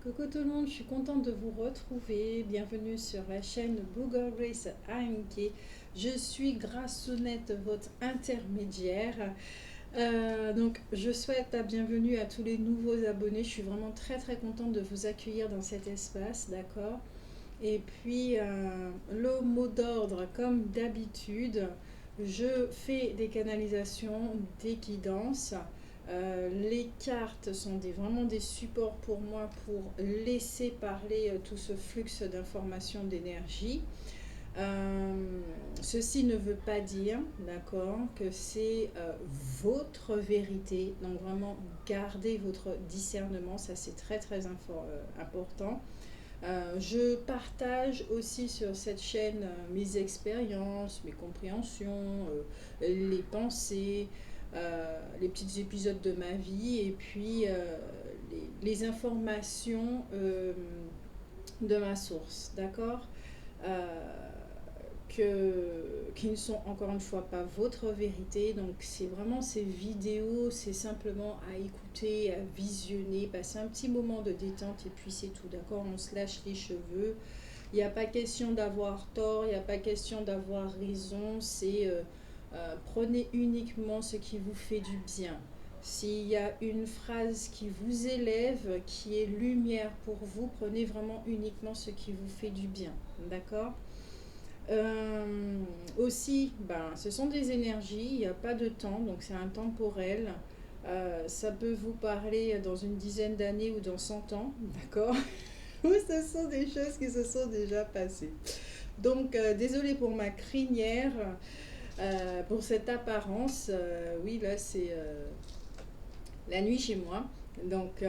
Coucou tout le monde, je suis contente de vous retrouver. Bienvenue sur la chaîne Google Grace AMK. Je suis Grassonnette, votre intermédiaire. Donc, je souhaite la bienvenue à tous les nouveaux abonnés. Je suis vraiment très contente de vous accueillir dans cet espace, d'accord? Et puis, le mot d'ordre, comme d'habitude, je fais des canalisations, des guidances. Les cartes sont vraiment des supports pour moi pour laisser parler tout ce flux d'informations, d'énergie. Euh, Ceci ne veut pas dire, d'accord, que c'est votre vérité. Donc vraiment, gardez votre discernement, ça c'est important. Je partage aussi sur cette chaîne mes expériences, mes compréhensions, les pensées, les petits épisodes de ma vie et puis les informations de ma source, d'accord? Euh, qui ne sont encore une fois pas votre vérité. Donc c'est vraiment ces vidéos, c'est simplement à écouter, à visionner, passer un petit moment de détente et puis c'est tout, d'accord? On se lâche les cheveux. Il n'y a pas question d'avoir tort, il n'y a pas question d'avoir raison, c'est prenez uniquement ce qui vous fait du bien. S'il y a une phrase qui vous élève, qui est lumière pour vous, prenez vraiment uniquement ce qui vous fait du bien, d'accord? Aussi, ben, ce sont des énergies, il n'y a pas de temps, donc c'est intemporel. Ça peut vous parler dans une dizaine d'années ou dans 100 ans, d'accord? Ou ce sont des choses qui se sont déjà passées. Donc, désolée pour ma crinière, pour cette apparence. Oui, là, c'est la nuit chez moi. Donc,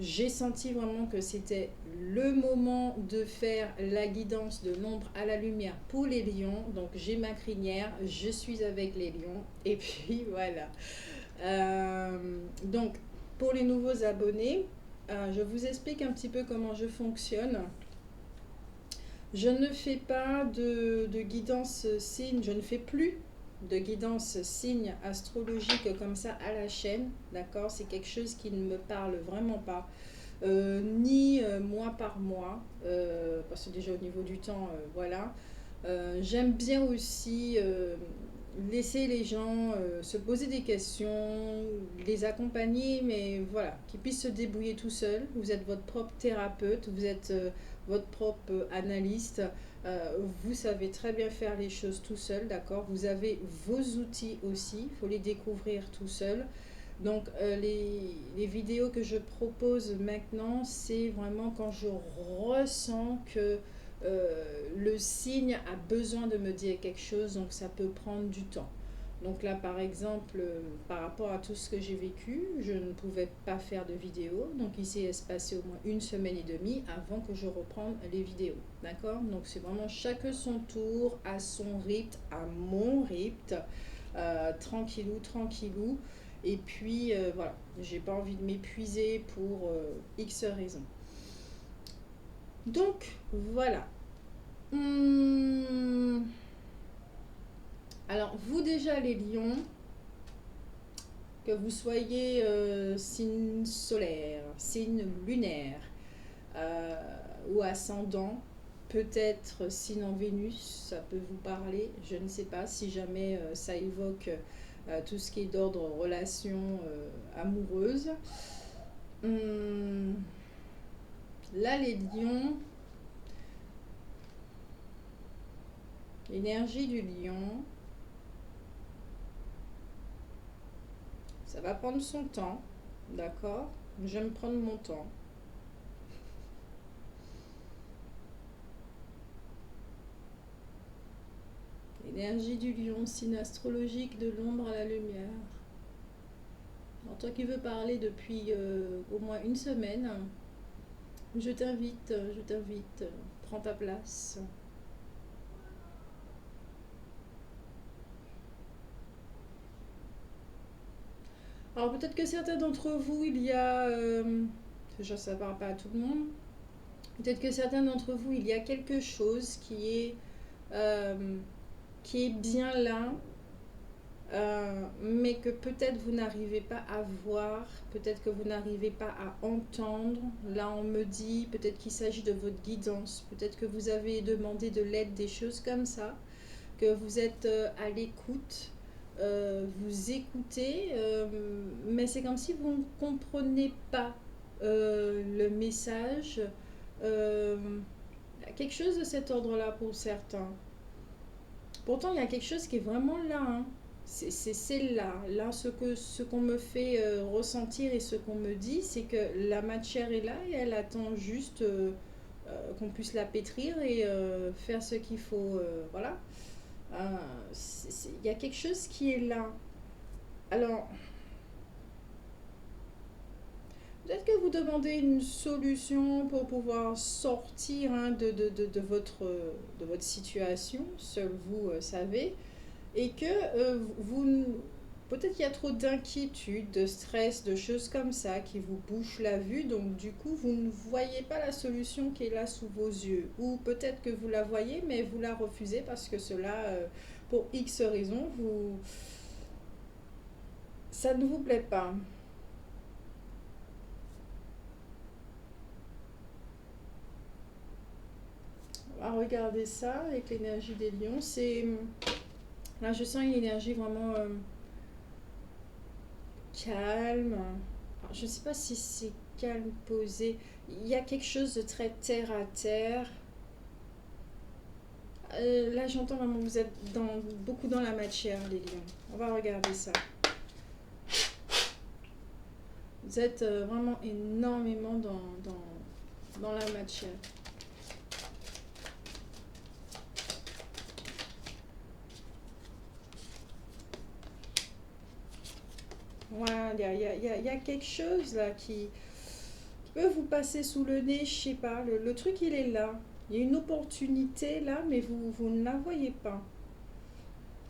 j'ai senti vraiment que c'était le moment de faire la guidance de l'ombre à la lumière pour les lions. Donc j'ai ma crinière, je suis avec les lions et puis voilà. Donc pour les nouveaux abonnés, je vous explique un petit peu comment je fonctionne. Je ne fais pas de guidance signe, je ne fais plus de guidance signe astrologique comme ça à la chaîne, d'accord? C'est quelque chose qui ne me parle vraiment pas. Ni mois par mois, parce que déjà au niveau du temps, voilà. J'aime bien aussi laisser les gens se poser des questions, les accompagner, mais voilà, qu'ils puissent se débrouiller tout seuls. Vous êtes votre propre thérapeute, vous êtes votre propre analyste. Vous savez très bien faire les choses tout seul, d'accord? Vous avez vos outils aussi, il faut les découvrir tout seul. Donc les vidéos que je propose maintenant, c'est vraiment quand je ressens que le signe a besoin de me dire quelque chose, donc ça peut prendre du temps. Donc là, par exemple, par rapport à tout ce que j'ai vécu, je ne pouvais pas faire de vidéo. Donc il s'est passé au moins une semaine et demie avant que je reprenne les vidéos. D'accord? Donc c'est vraiment chacun son tour, à son rythme, à mon rythme, tranquillou, tranquillou. Et puis voilà, j'ai pas envie de m'épuiser pour X raisons. Donc voilà. Hum, Alors vous déjà les lions, que vous soyez signe solaire, signe lunaire euh, ou ascendant, peut-être signe en Vénus, ça peut vous parler, je ne sais pas si jamais ça évoque tout ce qui est d'ordre relation amoureuse. Hum, Là les lions, l'énergie du lion, ça va prendre son temps, d'accord? J'aime prendre mon temps. L'énergie du lion, signe astrologique de l'ombre à la lumière. Alors toi qui veux parler depuis au moins une semaine, je t'invite, prends ta place. Alors peut-être que certains d'entre vous, il y a, je ne parle pas à tout le monde, peut-être que certains d'entre vous, il y a quelque chose euh, qui est bien là, mais que peut-être vous n'arrivez pas à voir, peut-être que vous n'arrivez pas à entendre. Là, on me dit peut-être qu'il s'agit de votre guidance, peut-être que vous avez demandé de l'aide, des choses comme ça, que vous êtes à l'écoute, vous écoutez, mais c'est comme si vous ne comprenez pas le message. Euh, Quelque chose de cet ordre-là pour certains. Pourtant, il y a quelque chose qui est vraiment là, hein. C'est là. Là, ce qu'on me fait ressentir et ce qu'on me dit, c'est que la matière est là et elle attend juste qu'on puisse la pétrir et faire ce qu'il faut. Voilà. Il y a quelque chose qui est là. Alors, peut-être que vous demandez une solution pour pouvoir sortir, hein, de votre situation, seul vous savez, et que vous, peut-être qu'il y a trop d'inquiétude, de stress, de choses comme ça qui vous bouchent la vue, donc du coup vous ne voyez pas la solution qui est là sous vos yeux, ou peut-être que vous la voyez mais vous la refusez parce que cela, pour X raisons, ça ne vous plaît pas. On va regarder ça avec l'énergie des lions. Là, je sens une énergie vraiment calme. Alors, je ne sais pas si c'est calme, posé. Il y a quelque chose de très terre à terre. Là, j'entends vraiment que vous êtes beaucoup dans la matière, les lions. On va regarder ça. Vous êtes vraiment énormément dans la matière. Voilà, il y a quelque chose là qui peut vous passer sous le nez, je sais pas. Le truc, il est là. Il y a une opportunité là, mais vous ne la voyez pas.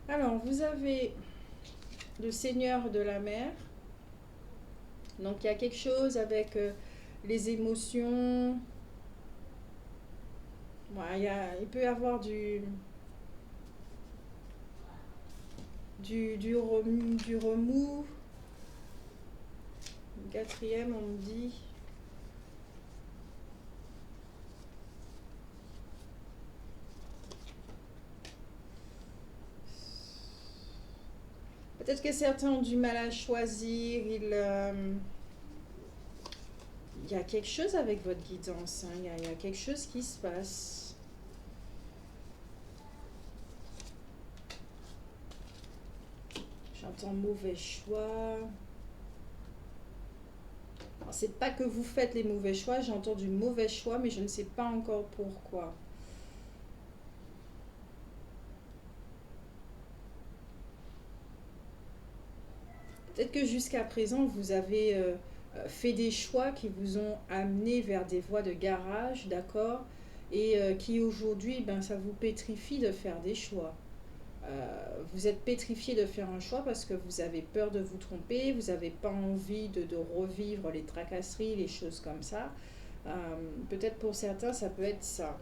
Alors, vous avez le Seigneur de la mer. Donc, il y a quelque chose avec les émotions. Ouais, il peut y avoir du remous. Le quatrième, on me dit. Peut-être que certains ont du mal à choisir. Il y a quelque chose avec votre guidance, hein. Il y a quelque chose qui se passe. J'entends mauvais choix. C'est pas que vous faites les mauvais choix, j'entends du mauvais choix, mais je ne sais pas encore pourquoi. Peut-être que jusqu'à présent, vous avez fait des choix qui vous ont amené vers des voies de garage, d'accord, et qui aujourd'hui, ben, ça vous pétrifie de faire des choix. Vous êtes pétrifié de faire un choix parce que vous avez peur de vous tromper, vous n'avez pas envie de revivre les tracasseries, les choses comme ça. Euh, Peut-être pour certains, ça peut être ça.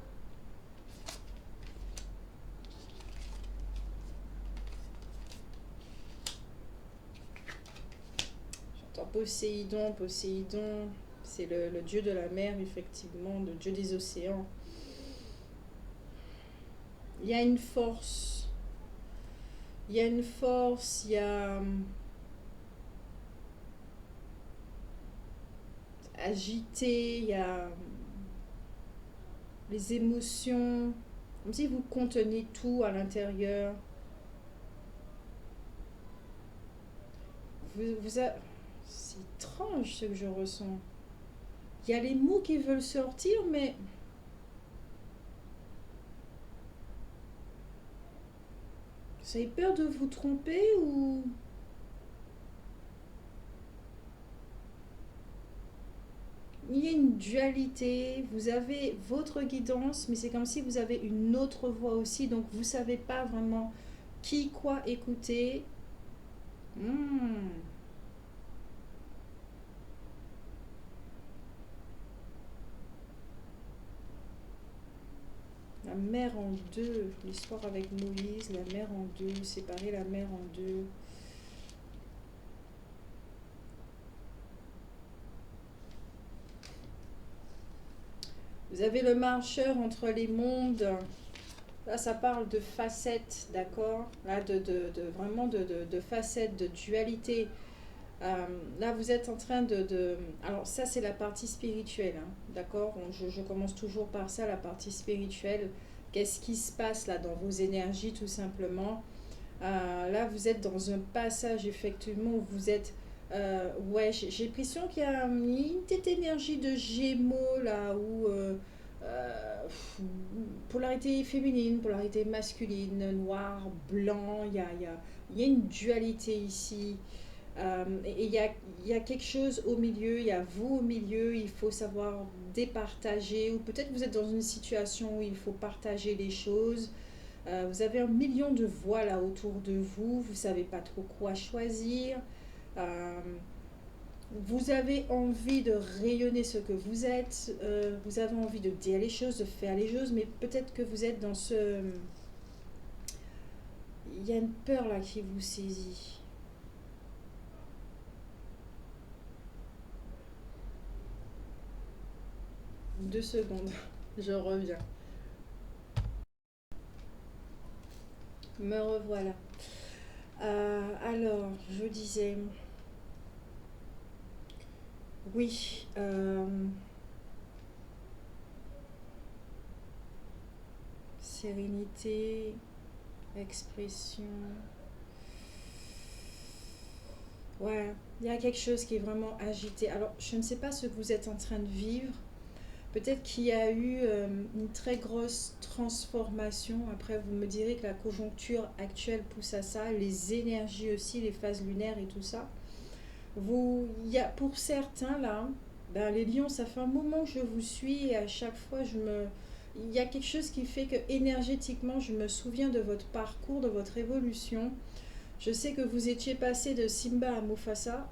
J'entends Poséidon, Poséidon, c'est le dieu de la mer, effectivement, le dieu des océans. Il y a une force, il y a une force, il y a agité, il y a les émotions, comme si vous contenez tout à l'intérieur. C'est étrange ce que je ressens. Il y a les mots qui veulent sortir, mais vous avez peur de vous tromper ou il y a une dualité. Vous avez votre guidance, mais c'est comme si vous avez une autre voix aussi, donc vous ne savez pas vraiment qui, quoi écouter. Hmm. La mer en deux, l'histoire avec Moïse, la mer en deux, séparer la mer en deux. Vous avez le marcheur entre les mondes. Là, ça parle de facettes, d'accord? Là, vraiment de facettes, de dualité. Là, vous êtes en train Alors, ça, c'est la partie spirituelle, hein, d'accord? Je commence toujours par ça, la partie spirituelle. Qu'est-ce qui se passe là dans vos énergies, tout simplement? Là, vous êtes dans un passage, effectivement, où vous êtes... ouais, j'ai l'impression qu'il y a une petite énergie de Gémeaux, là, où... polarité féminine, polarité masculine, noir, blanc, il y a une dualité ici. Et il y a quelque chose au milieu, il y a vous au milieu, il faut savoir départager, ou peut-être vous êtes dans une situation où il faut partager les choses. Vous avez un million de voix là autour de vous, vous ne savez pas trop quoi choisir. Euh, vous avez envie de rayonner ce que vous êtes, vous avez envie de dire les choses, de faire les choses, mais peut-être que vous êtes dans ce... Il y a une peur là qui vous saisit. 2 secondes, je reviens. Me revoilà. Alors, je disais, oui, sérénité, expression. Ouais, il y a quelque chose qui est vraiment agité. Alors, je ne sais pas ce que vous êtes en train de vivre. Peut-être qu'il y a eu une très grosse transformation. Après, vous me direz que la conjoncture actuelle pousse à ça, les énergies aussi, les phases lunaires et tout ça. Il y a pour certains là, ben, les lions, ça fait un moment que je vous suis et à chaque fois, il y a quelque chose qui fait que énergétiquement, je me souviens de votre parcours, de votre évolution. Je sais que vous étiez passé de Simba à Mufasa.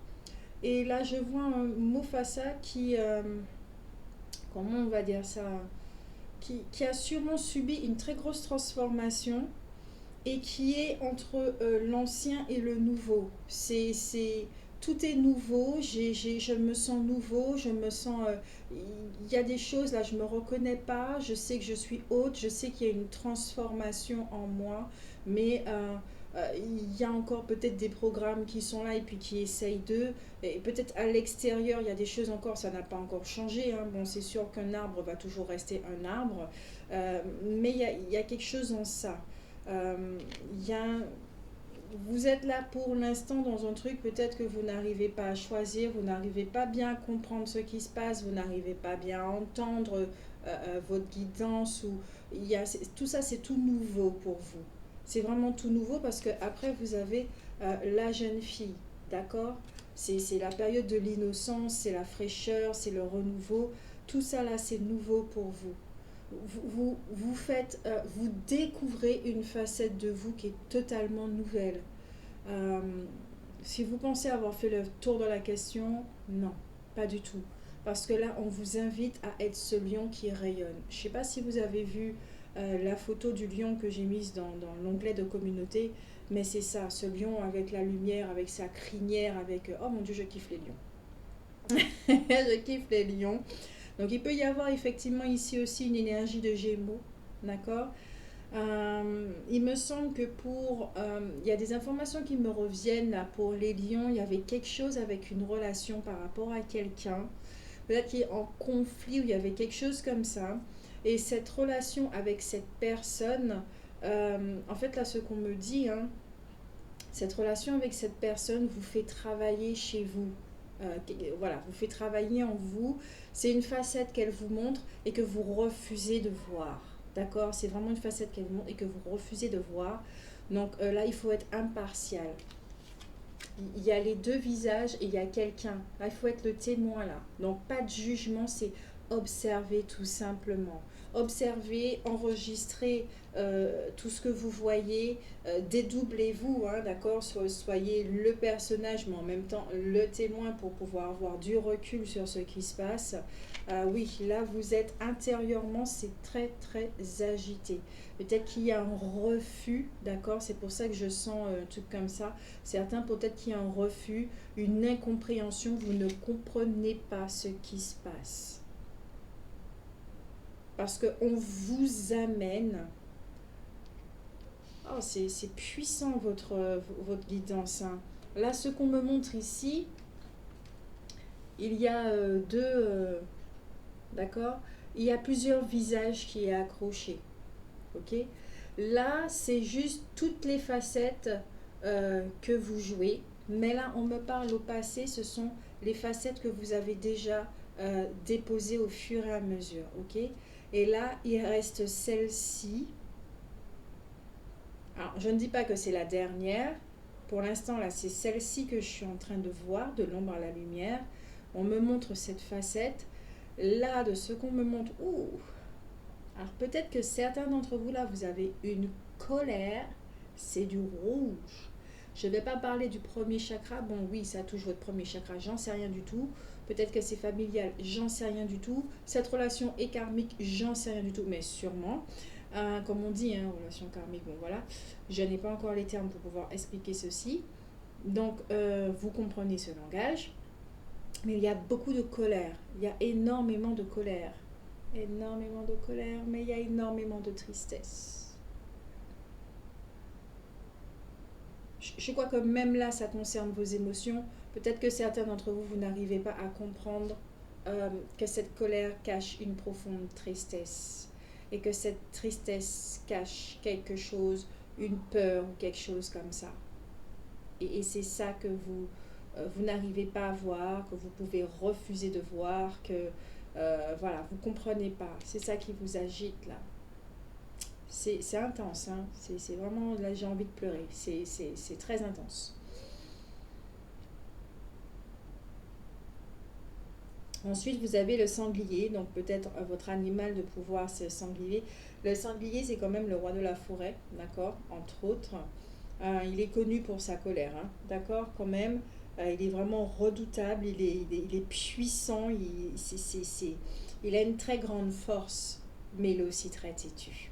Et là, je vois un Mufasa comment on va dire ça, qui a sûrement subi une très grosse transformation et qui est entre l'ancien et le nouveau. Tout est nouveau, je me sens nouveau, je me sens... il y a des choses là, je ne me reconnais pas, je sais que je suis haute, je sais qu'il y a une transformation en moi, mais il y a encore peut-être des programmes qui sont là et puis qui essayent d'eux. Et peut-être à l'extérieur, il y a des choses encore, ça n'a pas encore changé, hein. Bon, c'est sûr qu'un arbre va toujours rester un arbre, mais il y a quelque chose en ça. Il y a vous êtes là pour l'instant dans un truc, peut-être que vous n'arrivez pas à choisir, vous n'arrivez pas bien à comprendre ce qui se passe, vous n'arrivez pas bien à entendre votre guidance. Tout ça, c'est tout nouveau pour vous. C'est vraiment tout nouveau parce que après vous avez la jeune fille, d'accord? C'est la période de l'innocence, c'est la fraîcheur, c'est le renouveau. Tout ça là, c'est nouveau pour vous. Vous découvrez une facette de vous qui est totalement nouvelle. Euh, si vous pensez avoir fait le tour de la question, non, pas du tout. Parce que là, on vous invite à être ce lion qui rayonne. Je ne sais pas si vous avez vu la photo du lion que j'ai mise dans l'onglet de communauté, mais c'est ça, ce lion avec la lumière, avec sa crinière, avec... oh mon Dieu, je kiffe les lions. Je kiffe les lions. Donc il peut y avoir effectivement ici aussi une énergie de Gémeaux, d'accord? Il me semble que il y a des informations qui me reviennent là pour les lions, il y avait quelque chose avec une relation par rapport à quelqu'un, peut-être qui est en conflit ou il y avait quelque chose comme ça. Et cette relation avec cette personne, en fait là ce qu'on me dit, hein, cette relation avec cette personne vous fait travailler chez vous. Voilà, vous fait travailler en vous. C'est une facette qu'elle vous montre et que vous refusez de voir. D'accord? C'est vraiment une facette qu'elle vous montre et que vous refusez de voir. Donc là, il faut être impartial. Il y a les deux visages et il y a quelqu'un. Là, il faut être le témoin là. Donc pas de jugement, c'est observer tout simplement. Observer, enregistrer tout ce que vous voyez, dédoublez-vous, hein, d'accord? Soyez le personnage, mais en même temps le témoin pour pouvoir avoir du recul sur ce qui se passe. Oui, là vous êtes intérieurement, c'est très très agité. Peut-être qu'il y a un refus, d'accord? C'est pour ça que je sens un truc comme ça. Certains, peut-être qu'il y a un refus, une incompréhension, vous ne comprenez pas ce qui se passe. parce qu'on vous amène. Oh, c'est puissant votre guidance, hein. Là, ce qu'on me montre ici, il y a deux... d'accord. Il y a plusieurs visages qui est accroché. Ok. Là, c'est juste toutes les facettes que vous jouez. Mais là, on me parle au passé, ce sont les facettes que vous avez déjà déposées au fur et à mesure. Ok. Et là, il reste celle-ci. Alors, je ne dis pas que c'est la dernière. Pour l'instant, là, c'est celle-ci que je suis en train de voir, de l'ombre à la lumière. On me montre cette facette. Là, de ce qu'on me montre, ouh, alors peut-être que certains d'entre vous là, vous avez une colère, c'est du rouge. Je ne vais pas parler du premier chakra. Bon oui, ça touche votre premier chakra, j'en sais rien du tout. Peut-être que c'est familial, j'en sais rien du tout. Cette relation est karmique, j'en sais rien du tout, mais sûrement. Comme on dit, hein, relation karmique, bon voilà. Je n'ai pas encore les termes pour pouvoir expliquer ceci. Donc vous comprenez ce langage. Mais il y a beaucoup de colère, il y a énormément de colère. Énormément de colère, mais il y a énormément de tristesse. Je crois que même là, ça concerne vos émotions. Peut-être que certains d'entre vous, vous n'arrivez pas à comprendre que cette colère cache une profonde tristesse. Et que cette tristesse cache quelque chose, une peur ou quelque chose comme ça. Et c'est ça que vous n'arrivez pas à voir, que vous pouvez refuser de voir, que voilà, vous ne comprenez pas. C'est ça qui vous agite là. C'est intense, hein. C'est vraiment, là j'ai envie de pleurer. C'est très intense. Ensuite, vous avez le sanglier, donc peut-être votre animal de pouvoir, c'est le sanglier. Le sanglier, c'est quand même le roi de la forêt, d'accord, entre autres. Il est connu pour sa colère, hein, d'accord, quand même. Il est vraiment redoutable, il est puissant, il a une très grande force, mais il est aussi très têtu.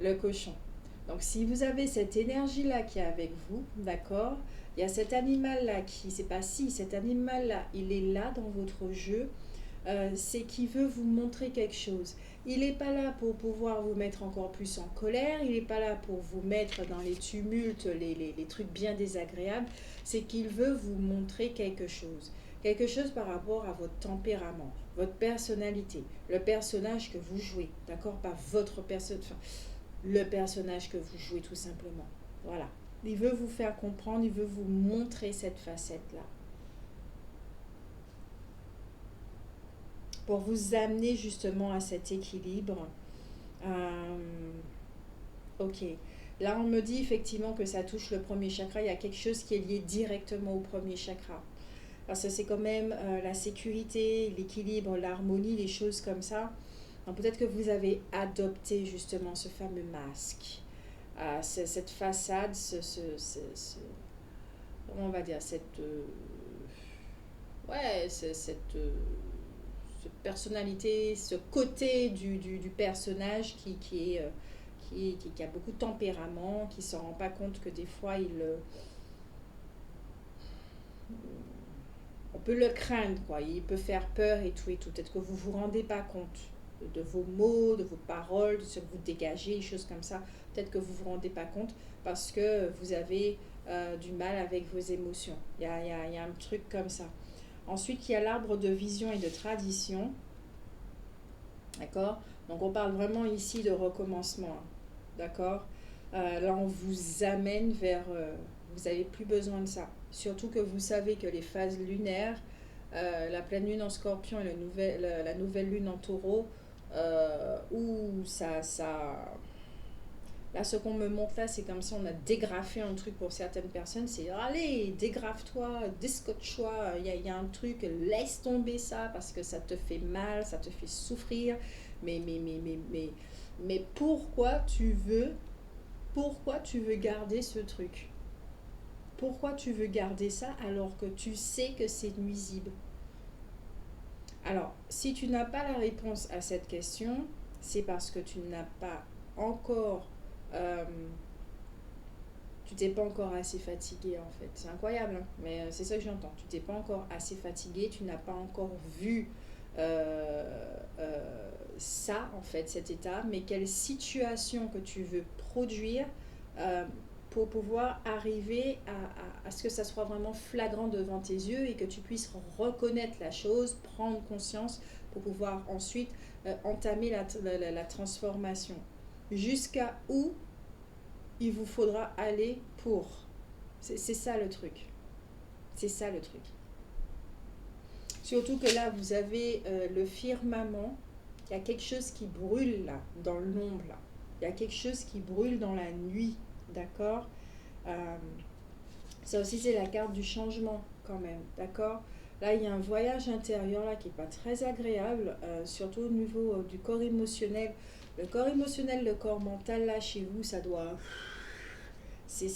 Le cochon. Donc si vous avez cette énergie-là qui est avec vous, d'accord, il y a cet animal-là qui, c'est pas si, cet animal-là, il est là dans votre jeu, c'est qu'il veut vous montrer quelque chose. Il n'est pas là pour pouvoir vous mettre encore plus en colère, il n'est pas là pour vous mettre dans les tumultes, les trucs bien désagréables, c'est qu'il veut vous montrer quelque chose. Quelque chose par rapport à votre tempérament, votre personnalité, le personnage que vous jouez, d'accord, pas votre personne, enfin, le personnage que vous jouez tout simplement. Voilà. Il veut vous faire comprendre, il veut vous montrer cette facette-là. Pour vous amener justement à cet équilibre. Ok. Là, on me dit effectivement que ça touche le premier chakra. Il y a quelque chose qui est lié directement au premier chakra. Parce que c'est quand même la sécurité, l'équilibre, l'harmonie, les choses comme ça. Donc peut-être que vous avez adopté justement ce fameux masque, cette façade, comment on va dire, cette personnalité, ce côté du personnage qui a beaucoup de tempérament, qui ne s'en rend pas compte que des fois on peut le craindre, quoi. Il peut faire peur et tout et tout. Peut-être que vous ne vous rendez pas compte de vos mots, de vos paroles, de ce que vous dégagez, des choses comme ça. Peut-être que vous ne vous rendez pas compte parce que vous avez du mal avec vos émotions. Il y a un truc comme ça. Ensuite, il y a l'arbre de vision et de tradition. D'accord. Donc, on parle vraiment ici de recommencement. D'accord. Là, on vous amène vers... vous n'avez plus besoin de ça. Surtout que vous savez que les phases lunaires, la pleine lune en scorpion et la nouvelle lune en taureau, où là, ce qu'on me montre là, c'est comme si on a dégrafé un truc pour certaines personnes. C'est allez, dégraffe-toi, descotche-toi. Il y a un truc, laisse tomber ça parce que ça te fait mal, ça te fait souffrir. Mais pourquoi tu veux garder ce truc? Pourquoi tu veux garder ça alors que tu sais que c'est nuisible? Alors, si tu n'as pas la réponse à cette question, c'est parce que tu n'as pas encore euh, tu t'es pas encore assez fatigué en fait. C'est incroyable, hein, mais c'est ça que j'entends. Tu t'es pas encore assez fatigué, tu n'as pas encore vu ça, en fait, cet état, mais quelle situation que tu veux produire euh, pour pouvoir arriver à ce que ça soit vraiment flagrant devant tes yeux et que tu puisses reconnaître la chose, prendre conscience pour pouvoir ensuite entamer la transformation. Jusqu'à où il vous faudra aller pour. C'est ça le truc. C'est ça le truc. Surtout que là, vous avez le firmament. Il y a quelque chose qui brûle là, dans l'ombre là. Il y a quelque chose qui brûle dans la nuit. D'accord. Ça aussi, c'est la carte du changement quand même. D'accord. Là, il y a un voyage intérieur là qui n'est pas très agréable, surtout au niveau du corps émotionnel. Le corps émotionnel, le corps mental, là, chez vous, ça doit... C'est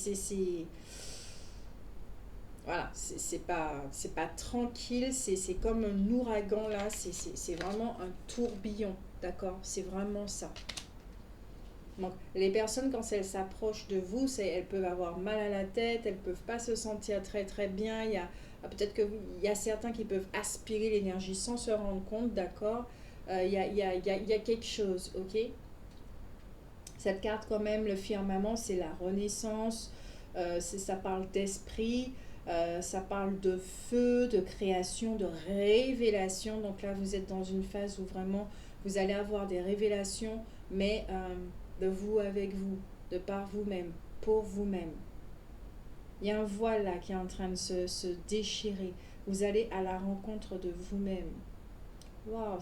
voilà, c'est pas tranquille, c'est comme un ouragan là, c'est vraiment un tourbillon, d'accord? C'est vraiment ça. Donc, les personnes, quand elles s'approchent de vous, elles peuvent avoir mal à la tête, elles peuvent pas se sentir très très bien. Peut-être qu'il y a certains qui peuvent aspirer l'énergie sans se rendre compte, d'accord? Il y a quelque chose, ok? Cette carte quand même, le firmament, c'est la renaissance, ça parle d'esprit, ça parle de feu, de création, de révélation. Donc là, vous êtes dans une phase où vraiment vous allez avoir des révélations, mais de vous avec vous, de par vous-même, pour vous-même. Il y a un voile là qui est en train de se déchirer. Vous allez à la rencontre de vous-même. Waouh,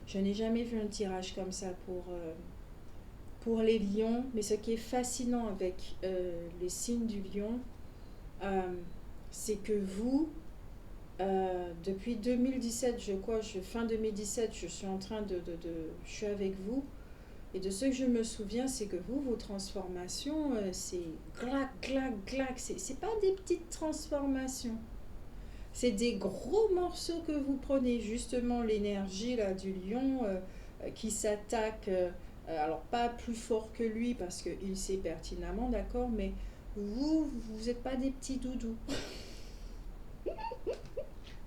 je n'ai jamais vu un tirage comme ça pour les lions, mais ce qui est fascinant avec les signes du lion, euh, c'est que vous, depuis 2017, je crois, fin 2017, je suis en train je suis avec vous, et de ce que je me souviens, c'est que vous, vos transformations, c'est clac, clac, clac, c'est pas des petites transformations. C'est des gros morceaux que vous prenez, justement l'énergie là du lion qui s'attaque, alors pas plus fort que lui parce qu'il sait pertinemment, d'accord, mais vous n'êtes pas des petits doudous.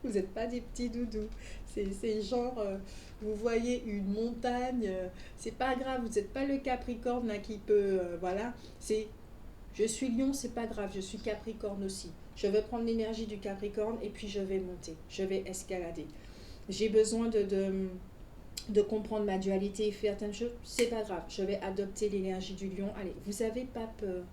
Vous n'êtes pas des petits doudous. C'est genre, vous voyez une montagne, c'est pas grave, vous n'êtes pas le Capricorne là, qui peut, voilà, c'est je suis lion, c'est pas grave, je suis Capricorne aussi. Je vais prendre l'énergie du Capricorne et puis je vais monter, je vais escalader. J'ai besoin de comprendre ma dualité et faire certaines choses, c'est pas grave, je vais adopter l'énergie du lion. Allez, vous n'avez pas peur,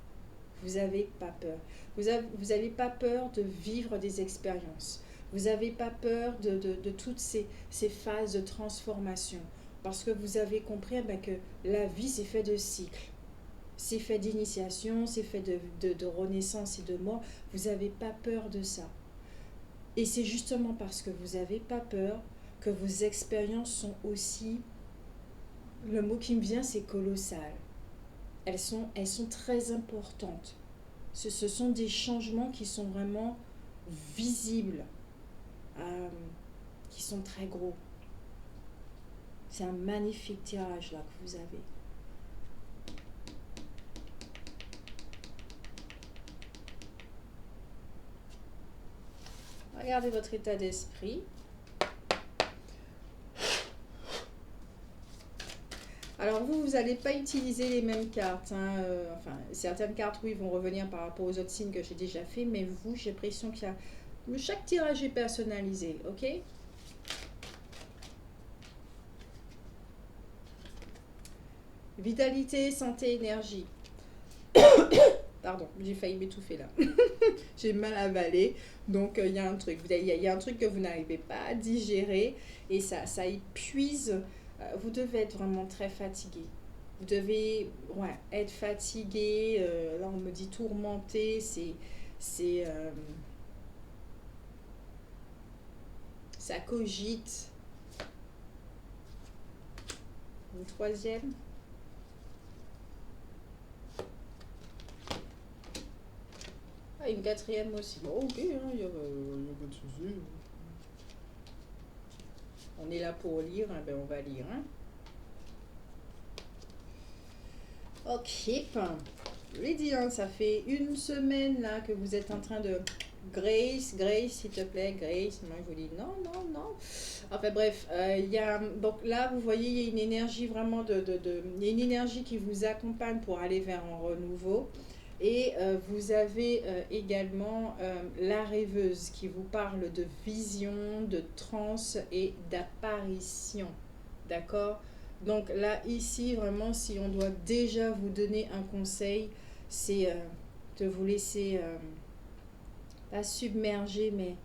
vous n'avez pas peur. Vous n'avez pas peur de vivre des expériences. Vous n'avez pas peur de toutes ces phases de transformation. Parce que vous avez compris que la vie, c'est fait de cycles. C'est fait d'initiation, c'est fait de renaissance et de mort. Vous n'avez pas peur de ça. Et c'est justement parce que vous n'avez pas peur que vos expériences sont aussi... Le mot qui me vient, c'est colossal. Elles sont très importantes. Ce sont des changements qui sont vraiment visibles, qui sont très gros. C'est un magnifique tirage là que vous avez. Regardez votre état d'esprit. Alors vous n'allez pas utiliser les mêmes cartes. Enfin, certaines cartes, oui, vont revenir par rapport aux autres signes que j'ai déjà fait, mais vous, j'ai l'impression qu'il y a... Chaque tirage est personnalisé, ok? Vitalité, santé, énergie. Pardon, j'ai failli m'étouffer là. J'ai mal avalé. Donc, il y a un truc. Il y a un truc que vous n'arrivez pas à digérer et ça épuise. Vous devez être vraiment très fatigué. Vous devez être fatigué. Là, on me dit tourmenté. Ça cogite. Une troisième. Ah, une quatrième aussi. Bon, ok, il n'y a pas de souci. On est là pour lire, on va lire. Ok, je l'ai dit, ça fait une semaine là que vous êtes en train de Grace, s'il te plaît, Grace. Moi, je vous dis non, non, non. Enfin bref, il y a, donc là, vous voyez, il y a une énergie vraiment il y a une énergie qui vous accompagne pour aller vers un renouveau. Et vous avez également la rêveuse qui vous parle de vision, de transe et d'apparition. D'accord? Donc là, ici, vraiment, si on doit déjà vous donner un conseil, c'est de vous laisser, pas submerger, mais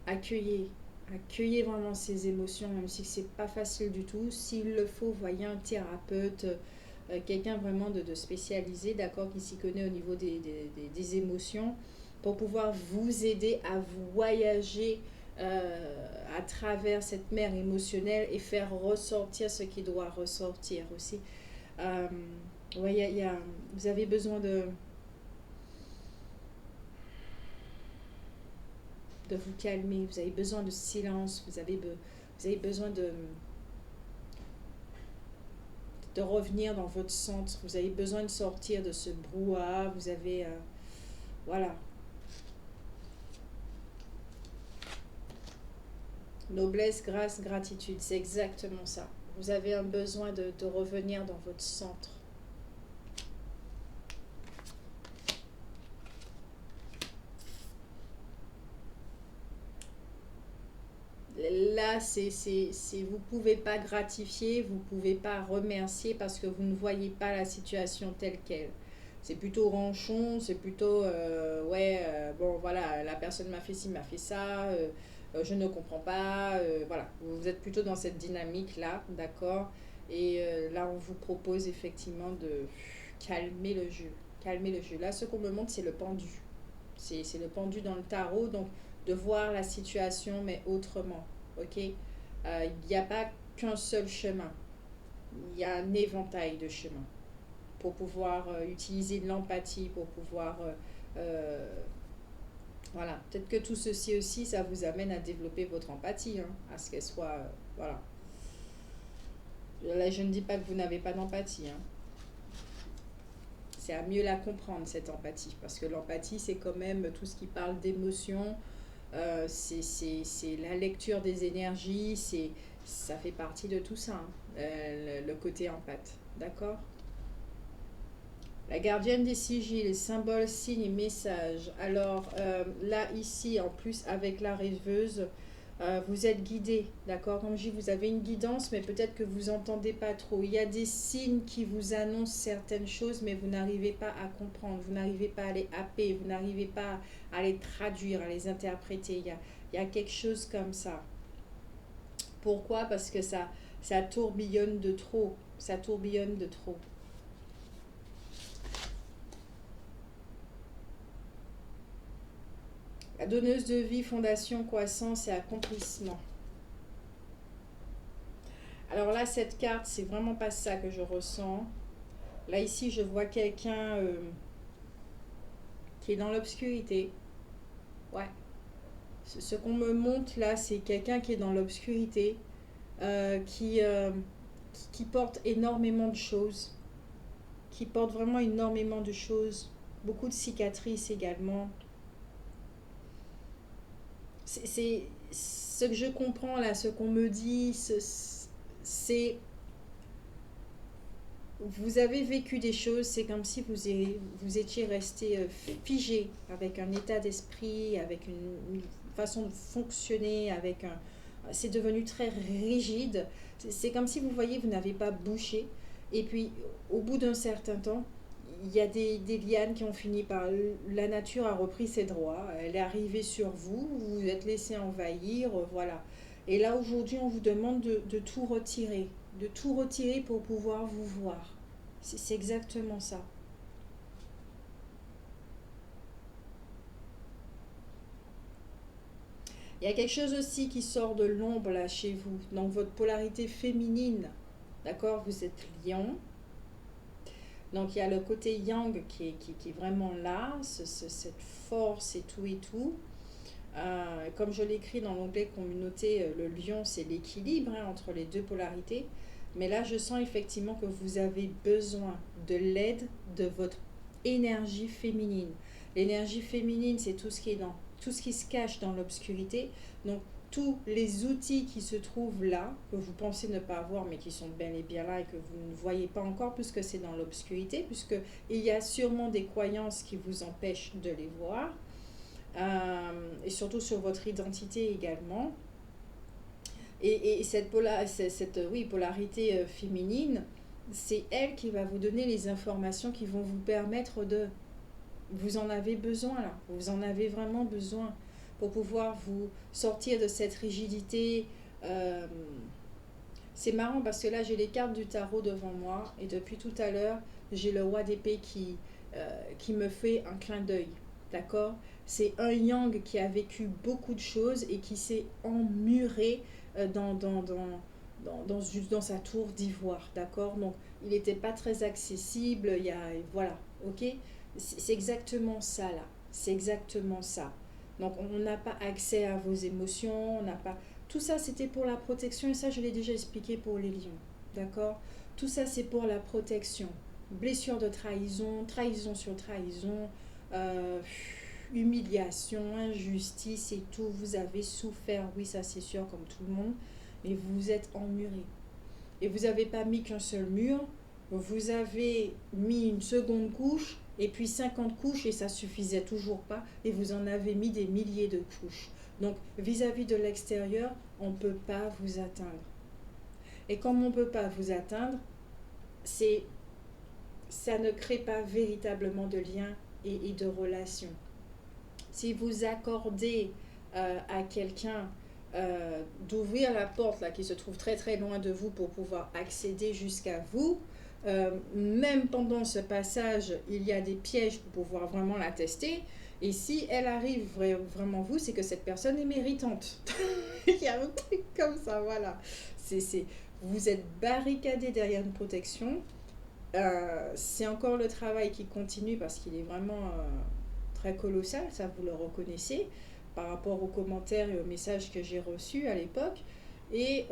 accueillir. Accueillez vraiment ces émotions, même si c'est pas facile du tout. S'il le faut, voyez un thérapeute, quelqu'un vraiment de spécialisé, d'accord, qui s'y connaît au niveau des émotions, pour pouvoir vous aider à voyager à travers cette mer émotionnelle et faire ressortir ce qui doit ressortir aussi. Euh, ouais, vous avez besoin de vous calmer, vous avez besoin de silence, vous avez besoin de revenir dans votre centre, vous avez besoin de sortir de ce brouhaha, vous avez... voilà. Noblesse, grâce, gratitude, c'est exactement ça. Vous avez un besoin de revenir dans votre centre. Là, vous ne pouvez pas gratifier, vous ne pouvez pas remercier parce que vous ne voyez pas la situation telle qu'elle. C'est plutôt ronchon, c'est plutôt, ouais, bon, voilà, la personne m'a fait ci, m'a fait ça, je ne comprends pas, voilà. Vous êtes plutôt dans cette dynamique-là, d'accord? Et là, on vous propose effectivement de calmer le jeu. Calmer le jeu. Là, ce qu'on me montre, c'est le pendu. C'est le pendu dans le tarot, donc de voir la situation, mais autrement. Ok? Il n'y a pas qu'un seul chemin. Il y a un éventail de chemins pour pouvoir utiliser de l'empathie, pour pouvoir... voilà. Peut-être que tout ceci aussi, ça vous amène à développer votre empathie, hein, à ce qu'elle soit... voilà. Là, je ne dis pas que vous n'avez pas d'empathie, hein. C'est à mieux la comprendre, cette empathie. Parce que l'empathie, c'est quand même tout ce qui parle d'émotion. C'est la lecture des énergies. Ça fait partie de tout ça, hein, le côté empathe. D'accord? La gardienne des sigils, symboles, signes et messages. Alors là, ici, en plus, avec la rêveuse, vous êtes guidé, d'accord? Comme je dis, vous avez une guidance, mais peut-être que vous n'entendez pas trop. Il y a des signes qui vous annoncent certaines choses, mais vous n'arrivez pas à comprendre, vous n'arrivez pas à les happer, vous n'arrivez pas à les traduire, à les interpréter. Il y a quelque chose comme ça. Pourquoi? Parce que ça tourbillonne de trop. Ça tourbillonne de trop. La donneuse de vie, fondation, croissance et accomplissement. Alors là, cette carte, c'est vraiment pas ça que je ressens. Là, ici, je vois quelqu'un qui est dans l'obscurité. Ouais. Ce qu'on me montre là, c'est quelqu'un qui est dans l'obscurité, euh, qui, euh, qui porte énormément de choses. Qui porte vraiment énormément de choses. Beaucoup de cicatrices également. C'est ce que je comprends là, ce qu'on me dit, c'est vous avez vécu des choses, c'est comme si vous étiez resté figé avec un état d'esprit, avec une façon de fonctionner, c'est devenu très rigide. C'est comme si vous voyez, vous n'avez pas bougé. Et puis, au bout d'un certain temps, il y a des lianes qui ont fini par... La nature a repris ses droits, elle est arrivée sur vous, vous vous êtes laissé envahir, voilà. Et là, aujourd'hui, on vous demande de tout retirer pour pouvoir vous voir. C'est exactement ça. Il y a quelque chose aussi qui sort de l'ombre là chez vous, dans votre polarité féminine. D'accord? Vous êtes lion. Donc il y a le côté yang qui est vraiment là, cette force et tout et tout. Comme je l'écris dans l'onglet communauté, le lion c'est l'équilibre, hein, entre les deux polarités. Mais là je sens effectivement que vous avez besoin de l'aide de votre énergie féminine. L'énergie féminine, c'est tout ce qui est dans, tout ce qui se cache dans l'obscurité. Donc, tous les outils qui se trouvent là, que vous pensez ne pas avoir, mais qui sont bel et bien là et que vous ne voyez pas encore, puisque c'est dans l'obscurité, puisque il y a sûrement des croyances qui vous empêchent de les voir, et surtout sur votre identité également. Et cette, oui, polarité féminine, c'est elle qui va vous donner les informations qui vont vous permettre de... Vous en avez besoin là, vous en avez vraiment besoin pour pouvoir vous sortir de cette rigidité. Euh, c'est marrant parce que là j'ai les cartes du tarot devant moi et depuis tout à l'heure j'ai le roi d'épée qui me fait un clin d'œil. D'accord? C'est un yang qui a vécu beaucoup de choses et qui s'est emmuré dans sa tour d'ivoire. D'accord? Donc il n'était pas très accessible. Voilà. Ok? C'est exactement ça là. C'est exactement ça. Donc on n'a pas accès à vos émotions, on n'a pas... Tout ça c'était pour la protection et ça je l'ai déjà expliqué pour les lions. D'accord? Tout ça c'est pour la protection. Blessure de trahison, trahison sur trahison, euh, humiliation, injustice et tout. Vous avez souffert, oui ça c'est sûr comme tout le monde, mais vous êtes emmuré. Et vous n'avez pas mis qu'un seul mur, vous avez mis une seconde couche et puis 50 couches et ça suffisait toujours pas et vous en avez mis des milliers de couches. Donc vis-à-vis de l'extérieur, on ne peut pas vous atteindre. Et comme on ne peut pas vous atteindre, ça ne crée pas véritablement de lien et de relation. Si vous accordez à quelqu'un d'ouvrir la porte là, qui se trouve très très loin de vous pour pouvoir accéder jusqu'à vous, même pendant ce passage, il y a des pièges pour pouvoir vraiment la tester. Et si elle arrive vraiment vous, c'est que cette personne est méritante. Il y a un truc comme ça, voilà. Vous êtes barricadé derrière une protection. C'est encore le travail qui continue parce qu'il est vraiment très colossal, ça vous le reconnaissez, par rapport aux commentaires et aux messages que j'ai reçus à l'époque. Et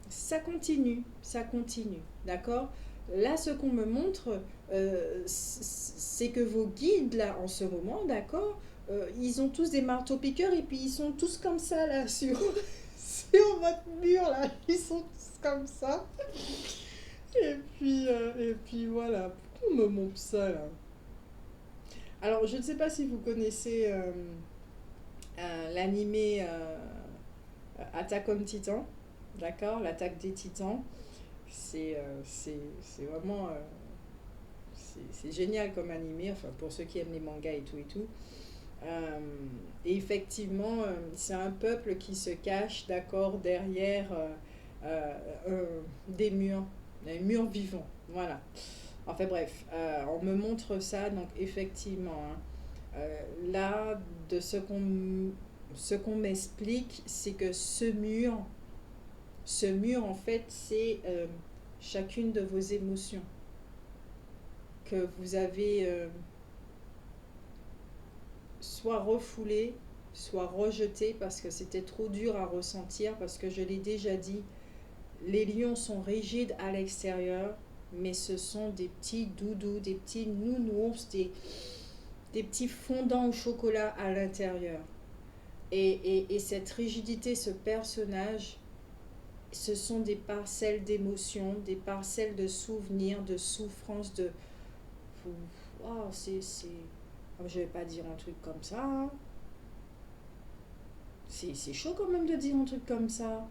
ça continue, d'accord? Là, ce qu'on me montre, c'est que vos guides, là, en ce moment, d'accord, ils ont tous des marteaux-piqueurs et puis ils sont tous comme ça, là, sur votre mur, là. Ils sont tous comme ça. Et puis voilà. Pourquoi on me montre ça, là? Alors, je ne sais pas si vous connaissez l'animé Attack on Titan, d'accord? L'attaque des titans. C'est vraiment... c'est génial comme animé, enfin, pour ceux qui aiment les mangas et tout et tout. Euh, et effectivement, c'est un peuple qui se cache, d'accord, derrière des murs vivants. Voilà. Enfin bref, on me montre ça, donc effectivement, hein, là, de ce qu'on m'explique, c'est que ce mur en fait, c'est chacune de vos émotions que vous avez soit refoulées, soit rejetées parce que c'était trop dur à ressentir, parce que je l'ai déjà dit, les lions sont rigides à l'extérieur, mais ce sont des petits doudous, des petits nounours, des petits fondants au chocolat à l'intérieur. Et cette rigidité, ce personnage, ce sont des parcelles d'émotions, des parcelles de souvenirs, de souffrances, de... Oh, je vais pas dire un truc comme ça. Hein. C'est chaud quand même de dire un truc comme ça.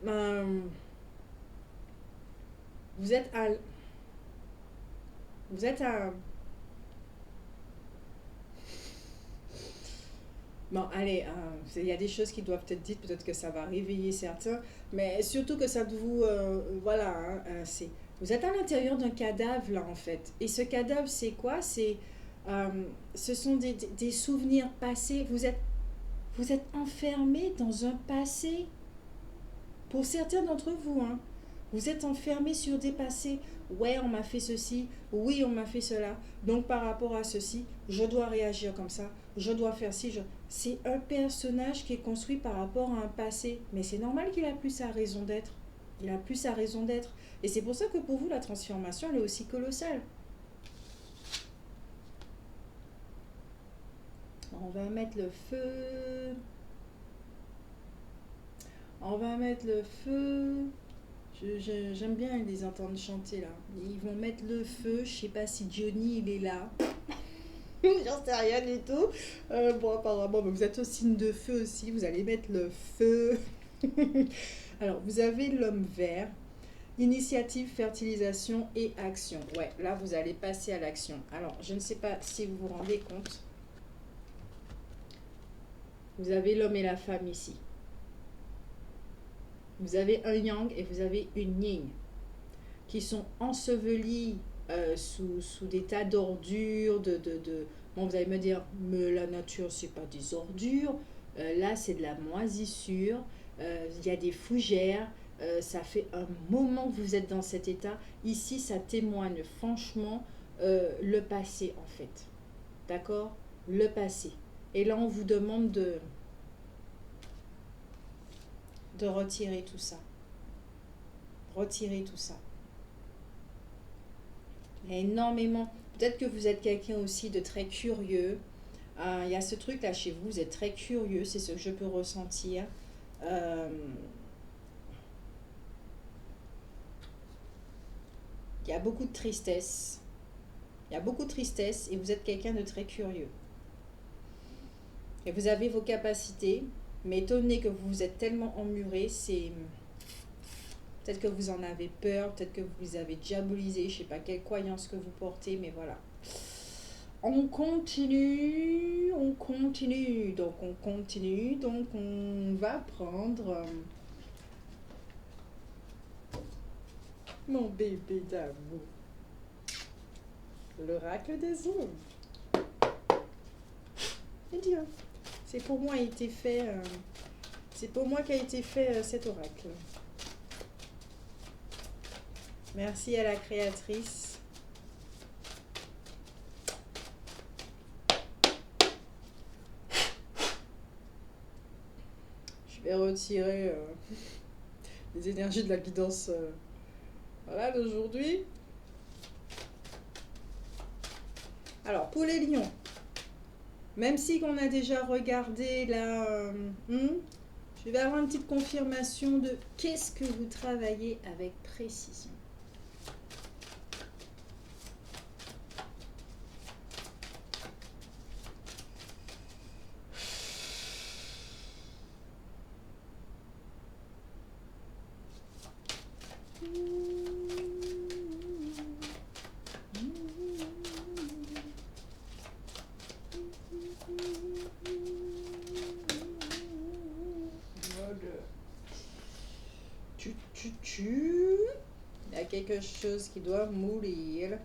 Ben, vous êtes à... Vous êtes à... Bon, allez, il y a des choses qui doivent être dites, peut-être que ça va réveiller certains, mais surtout que ça vous... voilà, hein, vous êtes à l'intérieur d'un cadavre, là, en fait. Et ce cadavre, c'est quoi? Ce sont des souvenirs passés. Vous êtes enfermé dans un passé. Pour certains d'entre vous, hein, vous êtes enfermé sur des passés. Ouais, on m'a fait ceci. Oui, on m'a fait cela. Donc, par rapport à ceci, je dois réagir comme ça. Je dois faire ci. C'est un personnage qui est construit par rapport à un passé. Mais c'est normal qu'il a plus sa raison d'être. Il a plus sa raison d'être. Et c'est pour ça que pour vous, la transformation, elle est aussi colossale. on va mettre le feu. On va mettre le feu. J'aime bien les entendre chanter là. Ils vont mettre le feu. Je sais pas si Johnny il est là. J'en sais rien du tout. Bon, apparemment, vous êtes au signe de feu aussi. Vous allez mettre le feu. Alors, vous avez l'homme vert. Initiative, fertilisation et action. Ouais, là, vous allez passer à l'action. Alors, je ne sais pas si vous vous rendez compte. Vous avez l'homme et la femme ici. Vous avez un yang et vous avez une yin qui sont ensevelis sous des tas d'ordures. Bon, vous allez me dire, mais la nature, c'est pas des ordures. Là, c'est de la moisissure. Il y a des fougères. Ça fait un moment que vous êtes dans cet état. Ici, ça témoigne franchement le passé, en fait. D'accord? Le passé. Et là, on vous demande de retirer tout ça. Retirer tout ça. Il y a énormément. Peut-être que vous êtes quelqu'un aussi de très curieux. Il y a ce truc là chez vous, vous êtes très curieux, c'est ce que je peux ressentir. Il y a beaucoup de tristesse. Il y a beaucoup de tristesse et vous êtes quelqu'un de très curieux. Et vous avez vos capacités, mais étant donné que vous êtes tellement emmuré, c'est... Peut-être que vous en avez peur, peut-être que vous avez diabolisé, je ne sais pas quelle croyance que vous portez, mais voilà. On continue, donc on continue, donc on va prendre mon bébé d'amour, l'oracle des eaux. Et dire, c'est pour moi a été fait, c'est pour moi qu'a été fait cet oracle. Merci à la créatrice. Je vais retirer les énergies de la guidance voilà, d'aujourd'hui. Alors, pour les lions, même si on a déjà regardé là, je vais avoir une petite confirmation de qu'est-ce que vous travaillez avec précision. Il y a quelque chose qui doit mourir.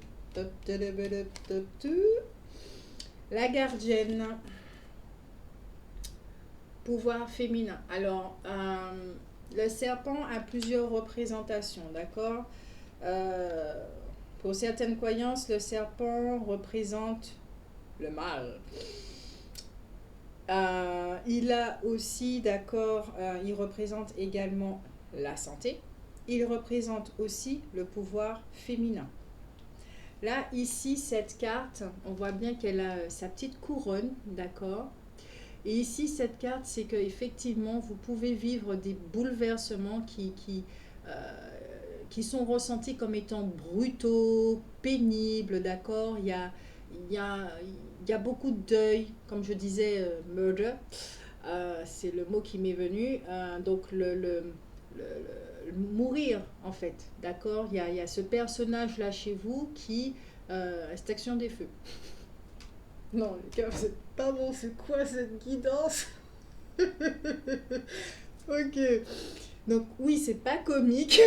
La gardienne. Pouvoir féminin. Alors, le serpent a plusieurs représentations, d'accord? Pour certaines croyances, le serpent représente le mal. Il a aussi, d'accord, il représente également la santé. Il représente aussi le pouvoir féminin. Là, ici, cette carte, on voit bien qu'elle a sa petite couronne, d'accord? Et ici, cette carte, c'est qu'effectivement, vous pouvez vivre des bouleversements qui sont ressentis comme étant brutaux, pénibles, d'accord? Il y a beaucoup de deuil, comme je disais, murder, c'est le mot qui m'est venu. Donc, mourir, en fait, d'accord? Il y a ce personnage-là chez vous qui... c'est Action des Feux. Non, les gars, vous êtes pas bon, c'est quoi cette guidance? Ok. Donc, oui, c'est pas comique.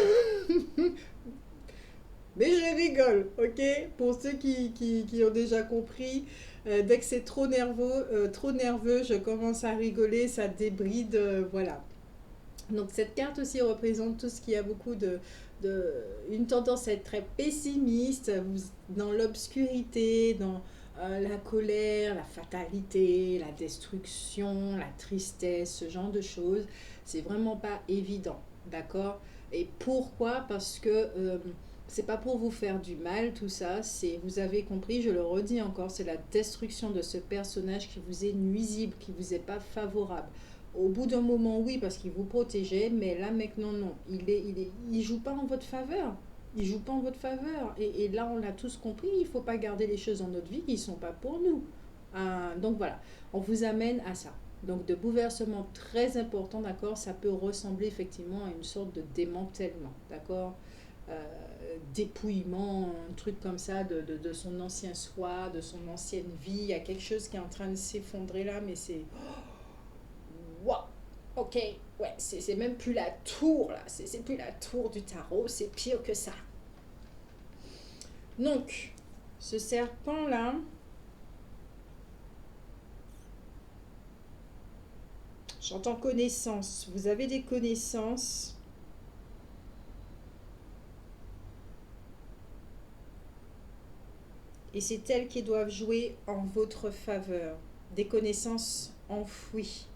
Mais je rigole, ok? Pour ceux qui ont déjà compris, dès que c'est trop nerveux, je commence à rigoler, ça débride, voilà. Donc cette carte aussi représente tout ce qui a beaucoup une tendance à être très pessimiste, dans l'obscurité, dans la colère, la fatalité, la destruction, la tristesse, ce genre de choses. C'est vraiment pas évident, d'accord? Et pourquoi? Parce que c'est pas pour vous faire du mal, tout ça. C'est, vous avez compris, je le redis encore, c'est la destruction de ce personnage qui vous est nuisible, qui vous est pas favorable. Au bout d'un moment, oui, parce qu'il vous protégeait, mais là maintenant, non. Il joue pas en votre faveur. Il joue pas en votre faveur. Et là, on l'a tous compris. Il faut pas garder les choses dans notre vie qui sont pas pour nous. Donc voilà, on vous amène à ça. Donc de bouleversement très important, d'accord. Ça peut ressembler effectivement à une sorte de démantèlement, d'accord. Dépouillement, un truc comme ça de son ancien soi, de son ancienne vie. Il y a quelque chose qui est en train de s'effondrer là, mais c'est... Waouh. Ok, ouais, c'est même plus la tour là, c'est plus la tour du tarot, c'est pire que ça. Donc, ce serpent là, j'entends connaissance, vous avez des connaissances. Et c'est elles qui doivent jouer en votre faveur. Des connaissances enfouies.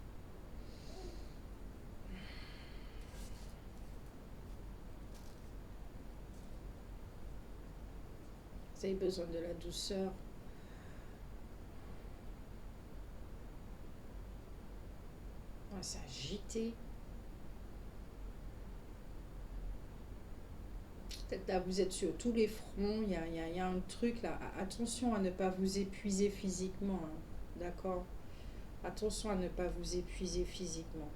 Vous avez besoin de la douceur. Ah, c'est agité. Peut-être là, vous êtes sur tous les fronts. Il y a un truc là. Attention à ne pas vous épuiser physiquement. Hein. D'accord. Attention à ne pas vous épuiser physiquement.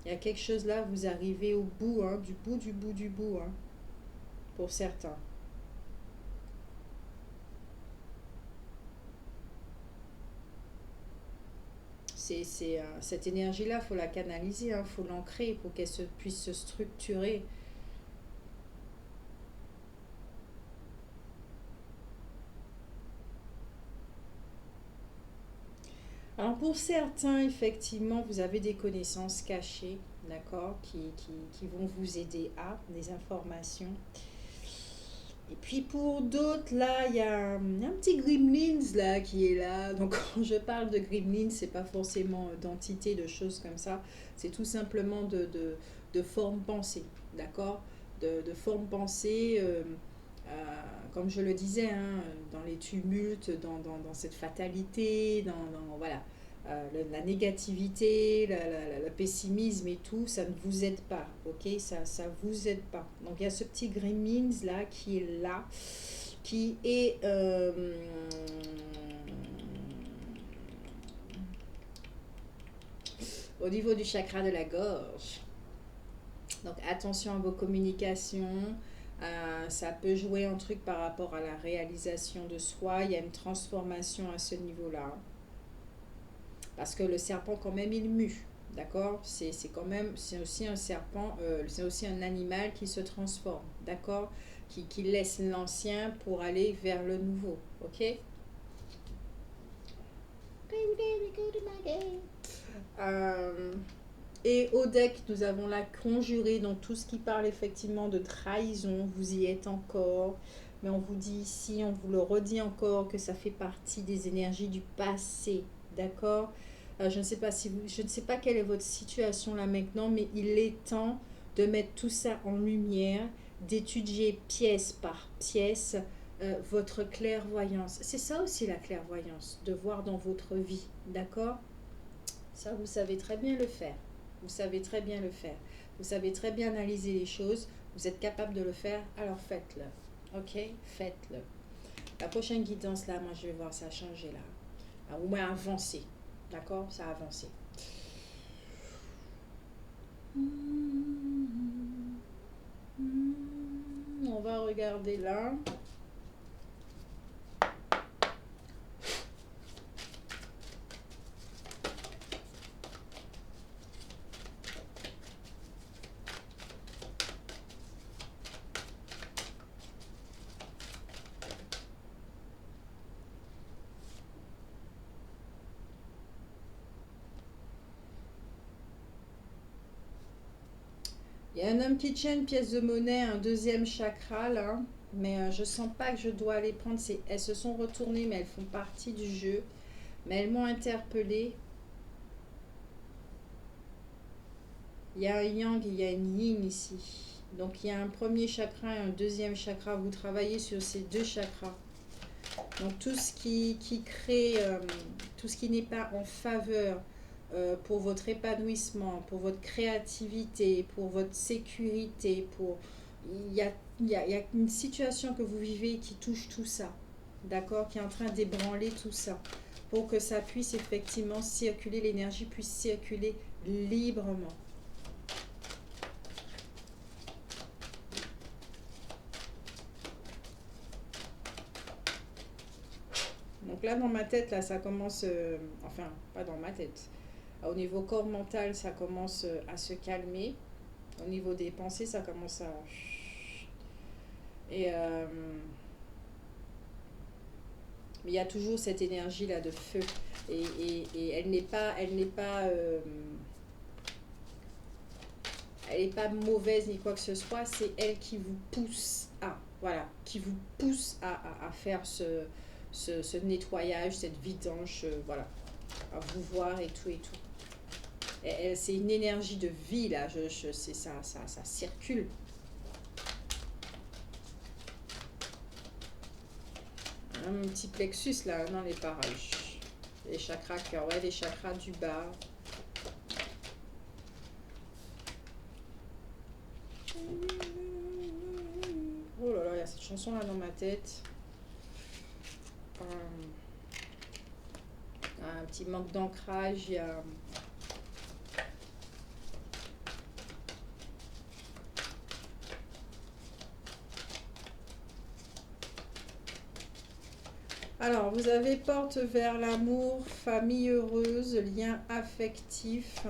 Il y a quelque chose là, vous arrivez au bout, hein, du bout, du bout, du bout, hein, pour certains. Cette énergie-là, il faut la canaliser, il faut l'ancrer pour qu'elle puisse se structurer. Alors pour certains, effectivement, vous avez des connaissances cachées, d'accord, qui vont vous aider à des informations. Et puis pour d'autres, là, il y a un petit gremlins là qui est là. Donc quand je parle de gremlins, c'est pas forcément d'entité, de choses comme ça. C'est tout simplement de forme pensée, d'accord? De forme pensée, comme je le disais, hein, dans les tumultes, dans cette fatalité, voilà. La négativité, le pessimisme et tout, ça ne vous aide pas, ok? Ça vous aide pas. Donc il y a ce petit gremlins là, qui est au niveau du chakra de la gorge. Donc attention à vos communications. Ça peut jouer un truc par rapport à la réalisation de soi. Il y a une transformation à ce niveau-là. Parce que le serpent quand même il mue, d'accord, c'est aussi un serpent, c'est aussi un animal qui se transforme, d'accord, qui laisse l'ancien pour aller vers le nouveau, ok. Euh, et au deck nous avons la conjurée, donc tout ce qui parle effectivement de trahison, vous y êtes encore, mais on vous dit ici, on vous le redit encore que ça fait partie des énergies du passé, d'accord. Je ne sais pas je ne sais pas quelle est votre situation là maintenant, mais il est temps de mettre tout ça en lumière, d'étudier pièce par pièce votre clairvoyance. C'est ça aussi la clairvoyance, de voir dans votre vie, d'accord. Ça, vous savez très bien le faire. Vous savez très bien le faire. Vous savez très bien analyser les choses. Vous êtes capable de le faire, alors faites-le. Ok. Faites-le. La prochaine guidance là, moi je vais voir ça changer là. Au moins avancer. D'accord. Ça a avancé. On va regarder là. Il y a un homme qui tient une pièce de monnaie, un deuxième chakra là, mais je sens pas que je dois les prendre. Elles se sont retournées, mais elles font partie du jeu. Mais elles m'ont interpellée. Il y a un yang, il y a une yin ici. Donc il y a un premier chakra et un deuxième chakra. Vous travaillez sur ces deux chakras. Donc tout ce qui crée, tout ce qui n'est pas en faveur pour votre épanouissement, pour votre créativité, pour votre sécurité, il y a une situation que vous vivez qui touche tout ça, d'accord, qui est en train d'ébranler tout ça, pour que ça puisse effectivement circuler, l'énergie puisse circuler librement. Donc là, dans ma tête, là, ça commence, enfin, pas dans ma tête, au niveau corps mental, ça commence à se calmer. Au niveau des pensées, ça commence à... Et mais il y a toujours cette énergie-là de feu. Et elle n'est pas, elle n'est pas mauvaise ni quoi que ce soit. C'est elle qui vous pousse à, voilà, qui vous pousse à faire ce nettoyage, cette vidange, voilà, à vous voir et tout et tout. C'est une énergie de vie là, c'est ça, ça circule. Un petit plexus là, dans les parages. Les chakras cœur, ouais, les chakras du bas. Oh là là, il y a cette chanson là dans ma tête. Un petit manque d'ancrage, il y a... Alors, vous avez porte vers l'amour, famille heureuse, lien affectif.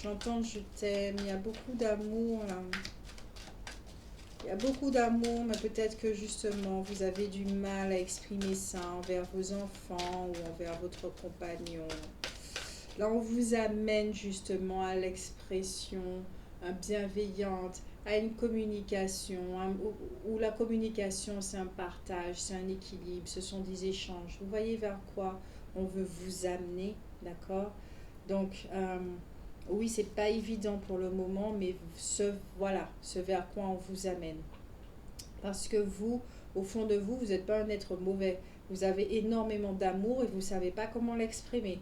J'entends je t'aime, il y a beaucoup d'amour là. Il y a beaucoup d'amour, mais peut-être que justement vous avez du mal à exprimer ça envers vos enfants ou envers votre compagnon. Là, on vous amène justement à l'expression bienveillante, à une communication, où la communication, c'est un partage, c'est un équilibre, ce sont des échanges. Vous voyez vers quoi on veut vous amener, d'accord? Donc, oui, c'est pas évident pour le moment, mais voilà, ce vers quoi on vous amène. Parce que vous, au fond de vous, vous n'êtes pas un être mauvais. Vous avez énormément d'amour et vous ne savez pas comment l'exprimer.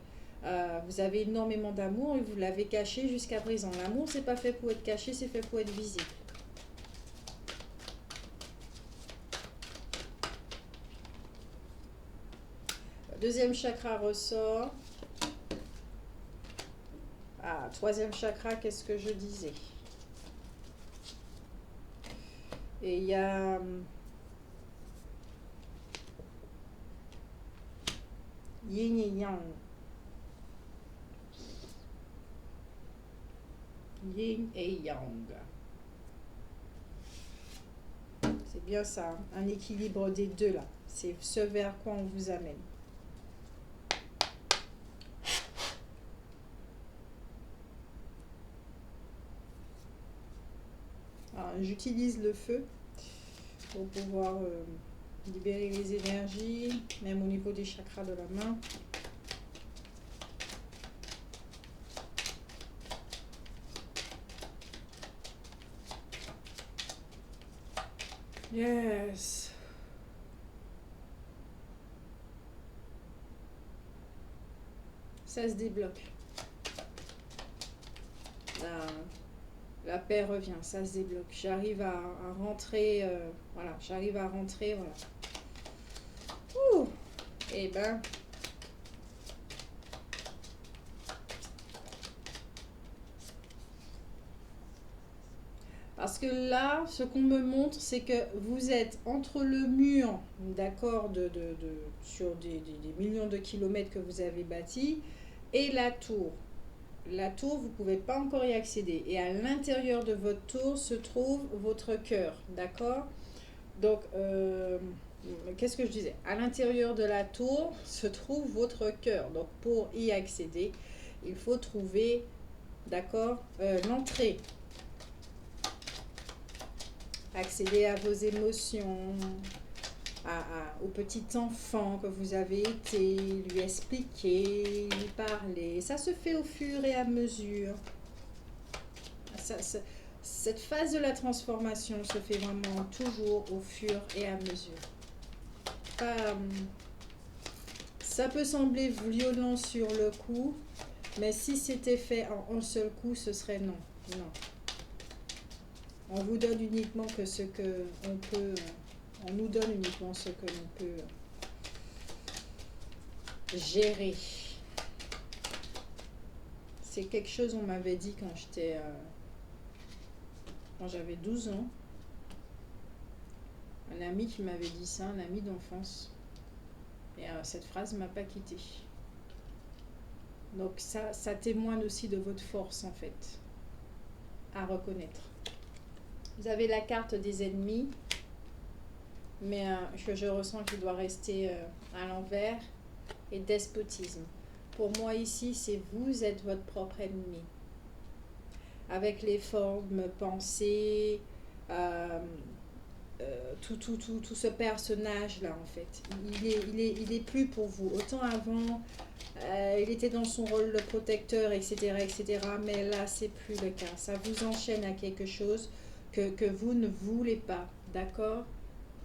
Vous avez énormément d'amour et vous l'avez caché jusqu'à présent. L'amour, c'est pas fait pour être caché, c'est fait pour être visible. Deuxième chakra ressort. Ah, troisième chakra, qu'est-ce que je disais? Et il y a... Yin et Yang. Yin et Yang. C'est bien ça, hein? Un équilibre des deux là. C'est ce vers quoi on vous amène. J'utilise le feu pour pouvoir libérer les énergies, même au niveau des chakras de la main. Yes. Ça se débloque. La paix revient, ça se débloque. J'arrive à rentrer, voilà, j'arrive à rentrer, voilà. Ouh. Et ben, parce que là, ce qu'on me montre, c'est que vous êtes entre le mur, d'accord, sur des millions de kilomètres que vous avez bâti, et la tour. La tour, vous ne pouvez pas encore y accéder. Et à l'intérieur de votre tour se trouve votre cœur, d'accord? Donc, qu'est-ce que je disais? À l'intérieur de la tour se trouve votre cœur. Donc, pour y accéder, il faut trouver, d'accord, l'entrée. Accéder à vos émotions, au petit enfant que vous avez été, lui expliquer, lui parler. Ça se fait au fur et à mesure. Cette phase de la transformation se fait vraiment toujours au fur et à mesure. Ça peut sembler violent sur le coup, mais si c'était fait en un seul coup, ce serait non. Non. On vous donne uniquement que ce que on peut. On nous donne uniquement ce que l'on peut gérer. C'est quelque chose on m'avait dit quand j'avais 12 ans. Un ami qui m'avait dit ça, un ami d'enfance. Et cette phrase ne m'a pas quittée. Donc ça témoigne aussi de votre force en fait, à reconnaître. Vous avez la carte des ennemis, mais je ressens qu'il doit rester à l'envers. Et despotisme. Pour moi ici, c'est vous êtes votre propre ennemi. Avec les formes, pensées, tout ce personnage-là en fait. Il est plus pour vous. Autant avant, il était dans son rôle de protecteur, etc., etc. Mais là, c'est plus le cas. Ça vous enchaîne à quelque chose que vous ne voulez pas. D'accord?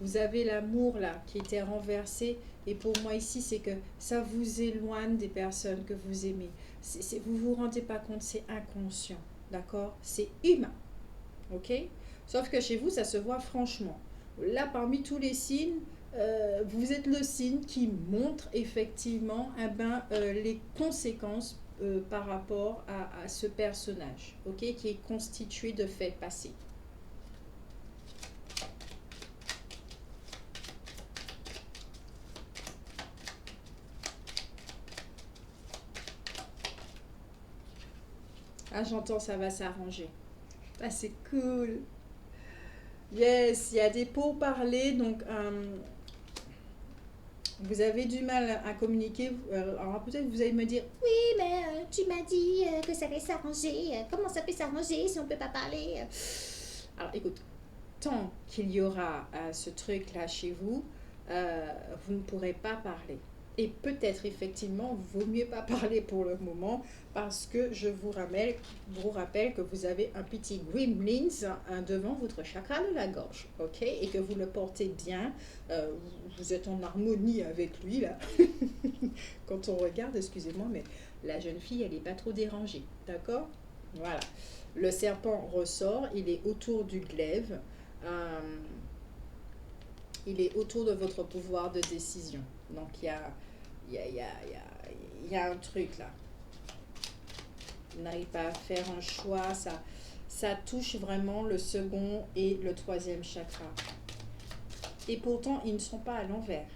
Vous avez l'amour là qui était renversé. Et pour moi ici, c'est que ça vous éloigne des personnes que vous aimez. Vous vous rendez pas compte, c'est inconscient. D'accord? C'est humain. Ok? Sauf que chez vous, ça se voit franchement. Là, parmi tous les signes, vous êtes le signe qui montre effectivement les conséquences par rapport à ce personnage, ok, qui est constitué de faits passés. Ah, j'entends, ça va s'arranger. Ah, c'est cool. Yes, il y a des pourparlers, donc vous avez du mal à communiquer. Alors peut-être vous allez me dire, Oui, mais tu m'as dit que ça allait s'arranger. Comment ça peut s'arranger si on ne peut pas parler alors écoute, tant qu'il y aura ce truc-là chez vous, vous ne pourrez pas parler. Et peut-être effectivement, vaut mieux pas parler pour le moment parce que je vous rappelle que vous avez un petit gremlins devant votre chakra de la gorge, ok? Et que vous le portez bien, vous êtes en harmonie avec lui là. Quand on regarde, excusez-moi, mais la jeune fille, elle n'est pas trop dérangée, d'accord? Voilà. Le serpent ressort, il est autour du glaive. Euh, il est autour de votre pouvoir de décision. Donc, il y a un truc là. Vous n'arrivez pas à faire un choix. Ça touche vraiment le second et le troisième chakra. Et pourtant, ils ne sont pas à l'envers.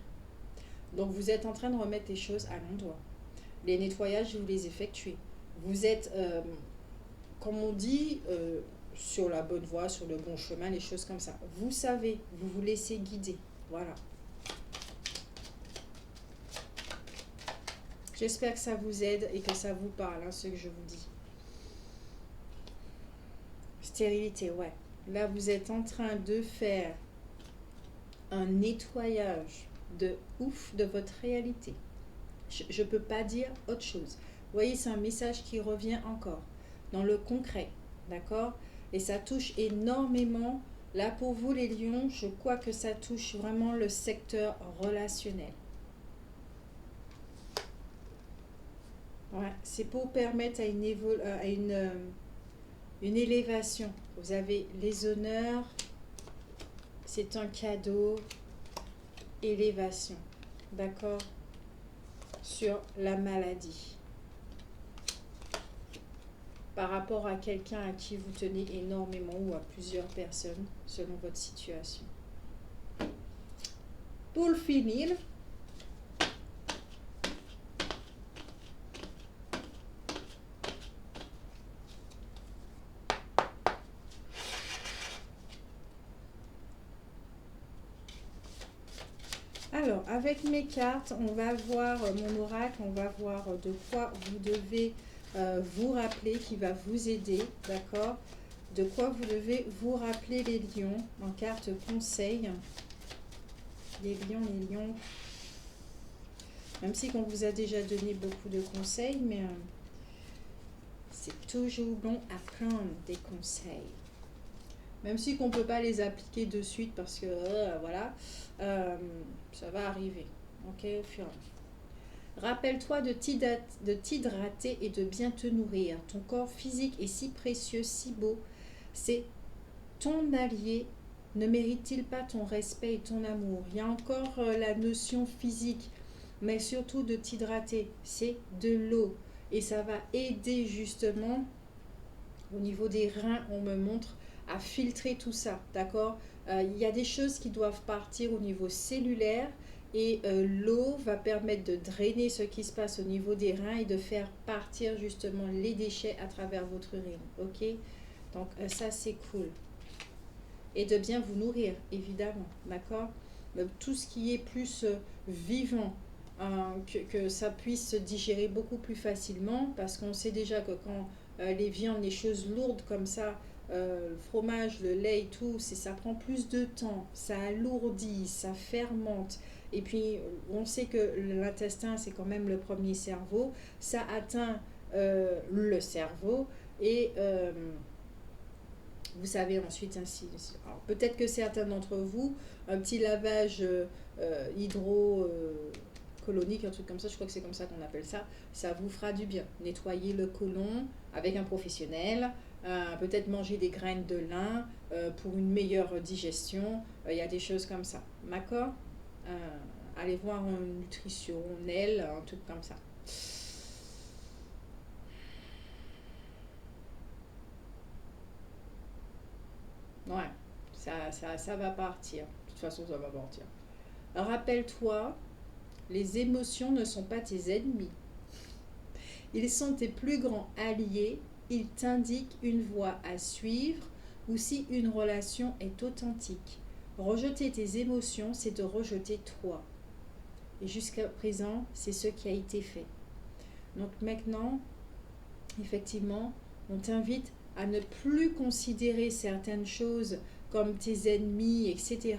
Donc, vous êtes en train de remettre les choses à l'endroit. Les nettoyages, vous les effectuez. Vous êtes, comme on dit, sur la bonne voie, sur le bon chemin, les choses comme ça. Vous savez, vous vous laissez guider. Voilà. J'espère que ça vous aide et que ça vous parle, hein, ce que je vous dis. Stérilité, ouais. Là, vous êtes en train de faire un nettoyage de ouf de votre réalité. Je ne peux pas dire autre chose. Vous voyez, c'est un message qui revient encore dans le concret, d'accord? Et ça touche énormément. Là, pour vous, les lions, je crois que ça touche vraiment le secteur relationnel. Ouais, c'est pour permettre à une élévation. Vous avez les honneurs, c'est un cadeau, élévation, d'accord? Sur la maladie. Par rapport à quelqu'un à qui vous tenez énormément ou à plusieurs personnes selon votre situation. Pour finir, alors avec mes cartes, on va voir mon oracle, on va voir de quoi vous devez vous rappeler qui va vous aider, d'accord? De quoi vous devez vous rappeler les lions en carte conseil. les lions. Même si on vous a déjà donné beaucoup de conseils, mais c'est toujours bon à prendre des conseils. Même si on ne peut pas les appliquer de suite parce que, voilà, ça va arriver. Ok, au fur et à mesure. Rappelle-toi de t'hydrater et de bien te nourrir. Ton corps physique est si précieux, si beau. C'est ton allié. Ne mérite-t-il pas ton respect et ton amour? Il y a encore la notion physique, mais surtout de t'hydrater. C'est de l'eau. Et ça va aider justement, au niveau des reins, on me montre, à filtrer tout ça. D'accord? Il y a des choses qui doivent partir au niveau cellulaire. Et l'eau va permettre de drainer ce qui se passe au niveau des reins et de faire partir justement les déchets à travers votre urine. Ok? Donc ça c'est cool. Et de bien vous nourrir, évidemment, d'accord? Tout ce qui est plus vivant, que ça puisse se digérer beaucoup plus facilement, parce qu'on sait déjà que quand les viandes, les choses lourdes comme ça, le fromage, le lait et tout, ça prend plus de temps, ça alourdit, ça fermente. Et puis, on sait que l'intestin, c'est quand même le premier cerveau, ça atteint le cerveau et... vous savez ensuite ainsi. Alors, peut-être que certains d'entre vous, un petit lavage hydrocolonique, un truc comme ça, je crois que c'est comme ça qu'on appelle ça vous fera du bien. Nettoyer le côlon avec un professionnel, peut-être manger des graines de lin pour une meilleure digestion. Il y a des choses comme ça. D'accord? Allez voir une nutritionnelle, un truc comme ça. Ouais, ça va partir. De toute façon, ça va partir. Rappelle-toi, les émotions ne sont pas tes ennemis. Ils sont tes plus grands alliés. Ils t'indiquent une voie à suivre ou si une relation est authentique. Rejeter tes émotions, c'est te rejeter toi. Et jusqu'à présent, c'est ce qui a été fait. Donc maintenant, effectivement, on t'invite à ne plus considérer certaines choses comme tes ennemis, etc.,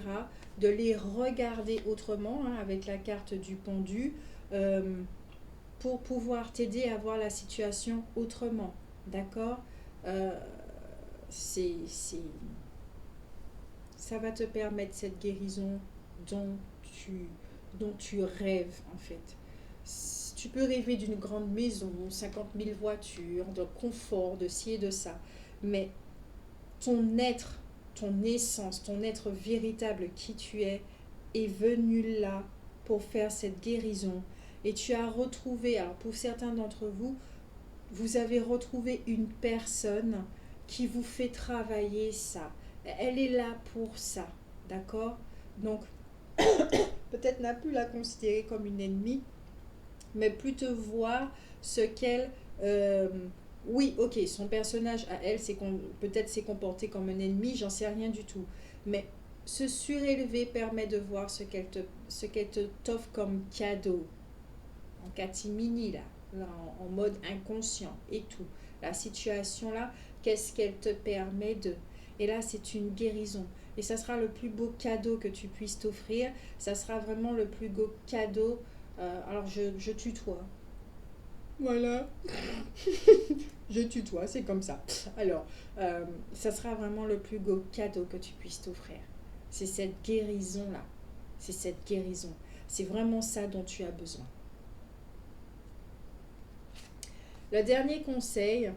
de les regarder autrement, avec la carte du pendu, pour pouvoir t'aider à voir la situation autrement. D'accord? euh, c'est, Ça va te permettre cette guérison dont tu, dont tu rêves, en fait. Tu peux rêver d'une grande maison, 50 000 voitures, de confort, de ci et de ça. Mais ton être, ton essence, ton être véritable qui tu est venu là pour faire cette guérison. Et tu as retrouvé, alors pour certains d'entre vous, vous avez retrouvé une personne qui vous fait travailler ça. Elle est là pour ça, d'accord? Donc, peut-être n'a plus la considérer comme une ennemie, mais plutôt voir ce qu'elle... oui, ok, son personnage à elle, peut-être s'est comporté comme un ennemi, j'en sais rien du tout. Mais se surélever permet de voir ce qu'elle te t'offre comme cadeau, en catimini là en mode inconscient et tout. La situation là, qu'est-ce qu'elle te permet de... Et là, c'est une guérison. Et ça sera le plus beau cadeau que tu puisses t'offrir. Ça sera vraiment le plus beau cadeau. Alors, je tutoie. Voilà. Je tutoie, c'est comme ça. Alors, ça sera vraiment le plus beau cadeau que tu puisses t'offrir. C'est cette guérison-là. C'est cette guérison. C'est vraiment ça dont tu as besoin. Le dernier conseil,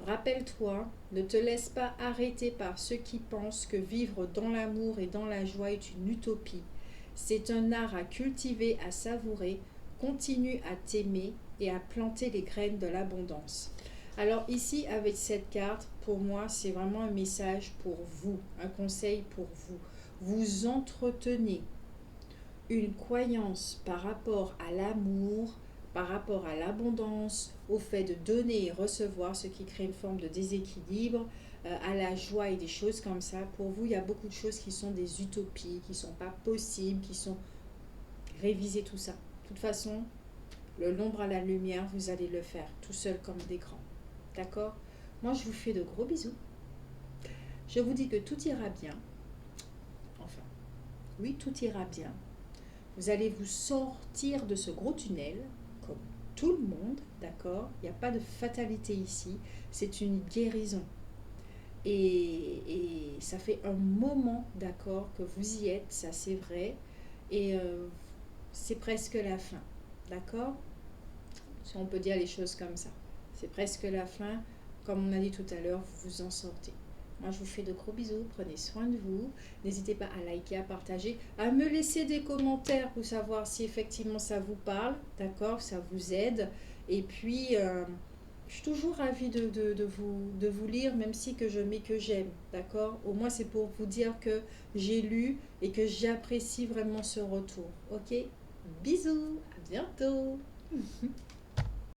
rappelle-toi, ne te laisse pas arrêter par ceux qui pensent que vivre dans l'amour et dans la joie est une utopie. C'est un art à cultiver, à savourer. Continue à t'aimer et à planter les graines de l'abondance. Alors ici, avec cette carte, pour moi, c'est vraiment un message pour vous, un conseil pour vous. Vous entretenez une croyance par rapport à l'amour, par rapport à l'abondance, au fait de donner et recevoir, ce qui crée une forme de déséquilibre, à la joie et des choses comme ça. Pour vous, il y a beaucoup de choses qui sont des utopies, qui ne sont pas possibles, qui sont... Révisez tout ça. De toute façon, de l'ombre à la lumière, vous allez le faire tout seul comme des grands. D'accord? Moi, je vous fais de gros bisous. Je vous dis que tout ira bien. Enfin, oui, tout ira bien. Vous allez vous sortir de ce gros tunnel, comme tout le monde, d'accord? Il n'y a pas de fatalité ici, c'est une guérison. Et ça fait un moment, d'accord, que vous y êtes, ça c'est vrai, et c'est presque la fin, d'accord? Si on peut dire les choses comme ça. C'est presque la fin, comme on a dit tout à l'heure, vous vous en sortez. Moi, je vous fais de gros bisous, prenez soin de vous. N'hésitez pas à liker, à partager, à me laisser des commentaires pour savoir si effectivement ça vous parle, d'accord, ça vous aide. Et puis, je suis toujours ravie de vous lire, même si que je mets que j'aime, d'accord. Au moins, c'est pour vous dire que j'ai lu et que j'apprécie vraiment ce retour, ok. Bisous, à bientôt.